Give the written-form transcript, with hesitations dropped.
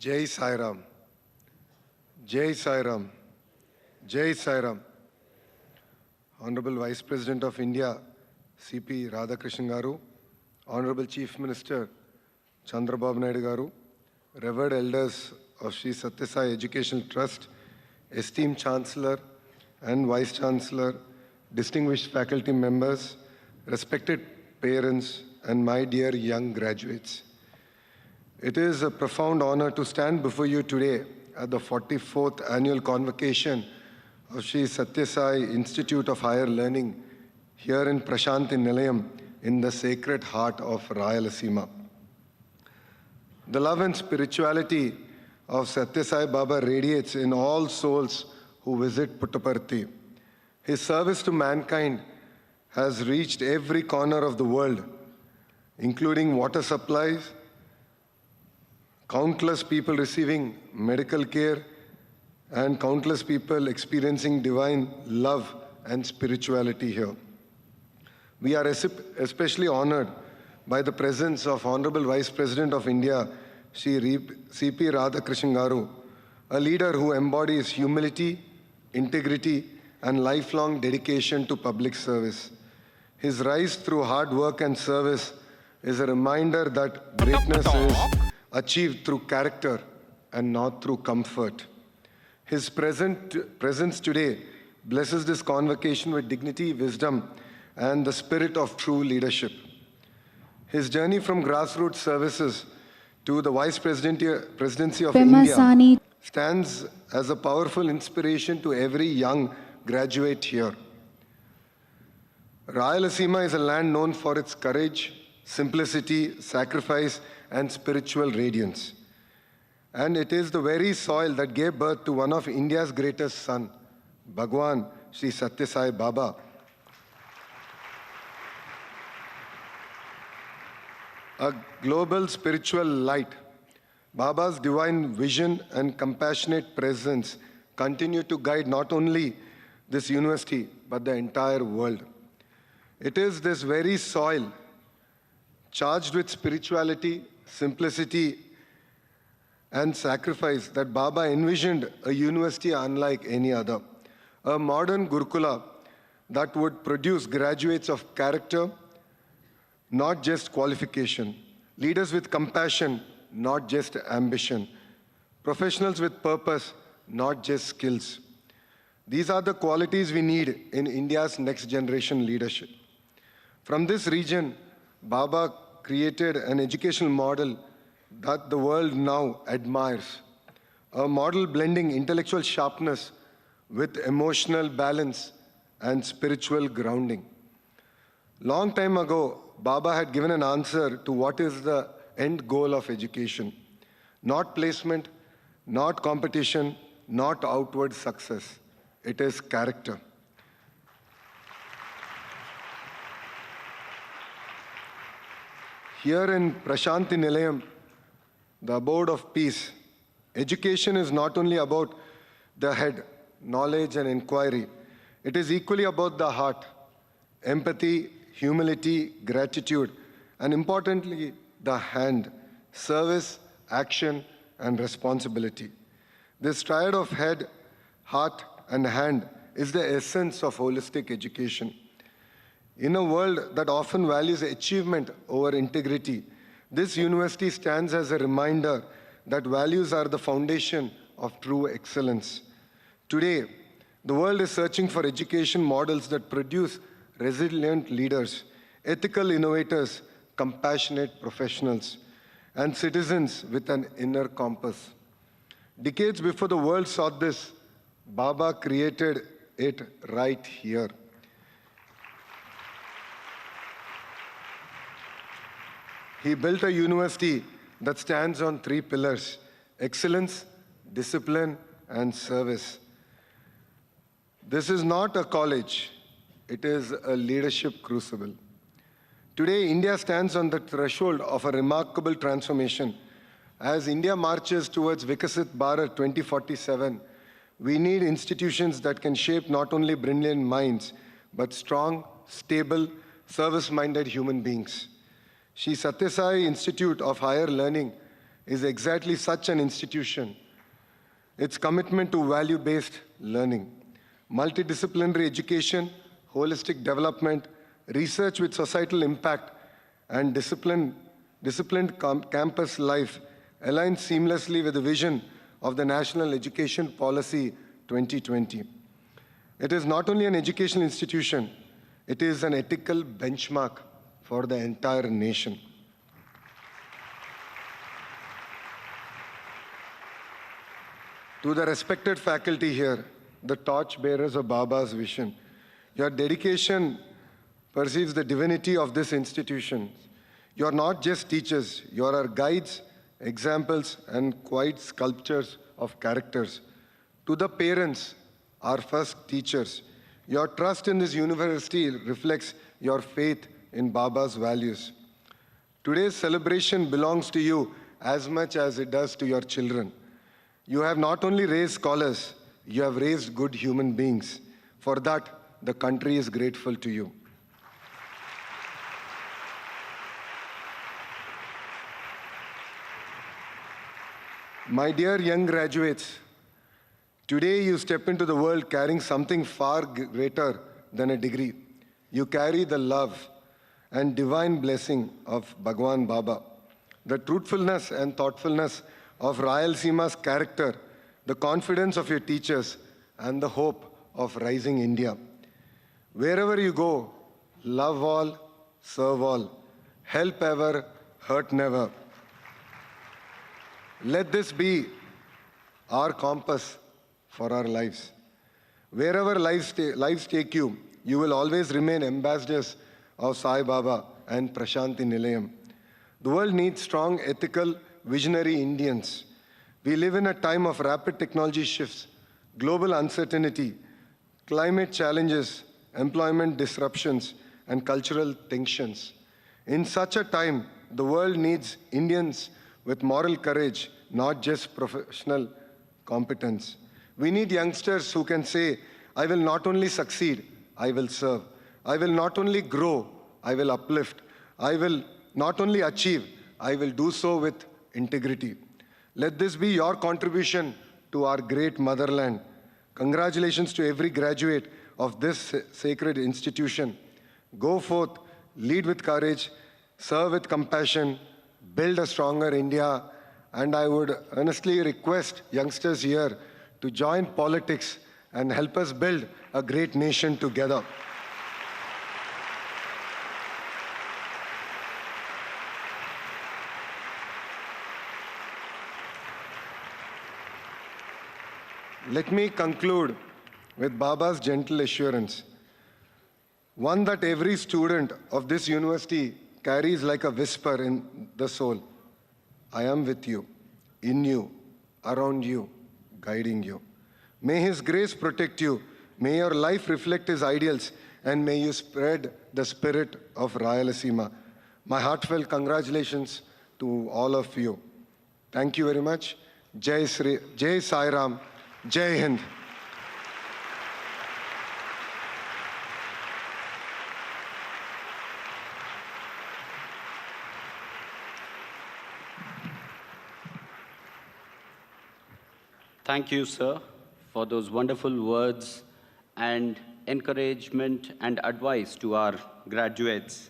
Jai Sai Ram. Jai Sai Ram. Jai Sai Ram. Honorable Vice President of India, C.P. Radhakrishnan Garu, Honorable Chief Minister Chandrababu Naidu Garu, revered elders of Sri Sathya Sai Educational Trust, esteemed Chancellor and Vice Chancellor, distinguished faculty members, respected parents, and my dear young graduates. It is a profound honor to stand before you today at the 44th annual convocation of Sri Sathya Sai Institute of Higher Learning here in Prashanthi Nilayam in the sacred heart of Rayalaseema. The love and spirituality of Sathya Sai Baba radiates in all souls who visit Puttaparthi. His service to mankind has reached every corner of the world, including water supplies, countless people receiving medical care, and countless people experiencing divine love and spirituality here. We are especially honored by the presence of Honorable Vice President of India, Shri C.P. Radhakrishnan Garu, a leader who embodies humility, integrity, and lifelong dedication to public service. His rise through hard work and service is a reminder that greatness is achieved through character and not through comfort. His presence today blesses this convocation with dignity, wisdom, and the spirit of true leadership. His journey from grassroots services to the Vice Presidency of India stands as a powerful inspiration to every young graduate here. Rayalaseema is a land known for its courage, simplicity, sacrifice, and spiritual radiance. And it is the very soil that gave birth to one of India's greatest sons, Bhagwan Sri Sathya Sai Baba. A global spiritual light, Baba's divine vision and compassionate presence continue to guide not only this university, but the entire world. It is this very soil, charged with spirituality, simplicity, and sacrifice, that Baba envisioned a university unlike any other. A modern Gurukula that would produce graduates of character, not just qualification. Leaders with compassion, not just ambition. Professionals with purpose, not just skills. These are the qualities we need in India's next generation leadership. From this region, Baba created an educational model that the world now admires. A model blending intellectual sharpness with emotional balance and spiritual grounding. Long time ago, Baba had given an answer to what is the end goal of education. Not placement, not competition, not outward success. It is character. Here in Prashanthi Nilayam, the abode of peace, education is not only about the head, knowledge and inquiry. It is equally about the heart, empathy, humility, gratitude, and importantly, the hand, service, action, and responsibility. This triad of head, heart, and hand is the essence of holistic education. In a world that often values achievement over integrity, this university stands as a reminder that values are the foundation of true excellence. Today, the world is searching for education models that produce resilient leaders, ethical innovators, compassionate professionals, and citizens with an inner compass. Decades before the world sought this, Baba created it right here. He built a university that stands on three pillars: excellence, discipline, and service. This is not a college. It is a leadership crucible. Today, India stands on the threshold of a remarkable transformation. As India marches towards Vikasit Bharat 2047, we need institutions that can shape not only brilliant minds, but strong, stable, service-minded human beings. Sri Sathya Sai Institute of Higher Learning is exactly such an institution. Its commitment to value-based learning, multidisciplinary education, holistic development, research with societal impact, and disciplined campus life aligns seamlessly with the vision of the National Education Policy 2020. It is not only an educational institution, it is an ethical benchmark for the entire nation. To the respected faculty here, the torchbearers of Baba's vision, your dedication perceives the divinity of this institution. You are not just teachers, you are guides, examples, and quiet sculptures of characters. To the parents, our first teachers, your trust in this university reflects your faith in Baba's values. Today's celebration belongs to you as much as it does to your children. You have not only raised scholars, you have raised good human beings. For that, the country is grateful to you. My dear young graduates, today you step into the world carrying something far greater than a degree. You carry the love and divine blessing of Bhagwan Baba, the truthfulness and thoughtfulness of Rayalaseema's character, the confidence of your teachers, and the hope of rising India. Wherever you go, love all, serve all, help ever, hurt never. Let this be our compass for our lives. Wherever lives take you, you will always remain ambassadors of Sai Baba and Prashanti Nilayam. The world needs strong, ethical, visionary Indians. We live in a time of rapid technology shifts, global uncertainty, climate challenges, employment disruptions, and cultural tensions. In such a time, the world needs Indians with moral courage, not just professional competence. We need youngsters who can say, I will not only succeed, I will serve. I will not only grow, I will uplift. I will not only achieve, I will do so with integrity. Let this be your contribution to our great motherland. Congratulations to every graduate of this sacred institution. Go forth, lead with courage, serve with compassion, build a stronger India, and I would earnestly request youngsters here to join politics and help us build a great nation together. Let me conclude with Baba's gentle assurance, one that every student of this university carries like a whisper in the soul. I am with you, in you, around you, guiding you. May His grace protect you. May your life reflect His ideals, and may you spread the spirit of Rayalaseema. My heartfelt congratulations to all of you. Thank you very much. Jai Sai Ram, Jai Hind. Thank you, sir, for those wonderful words and encouragement and advice to our graduates.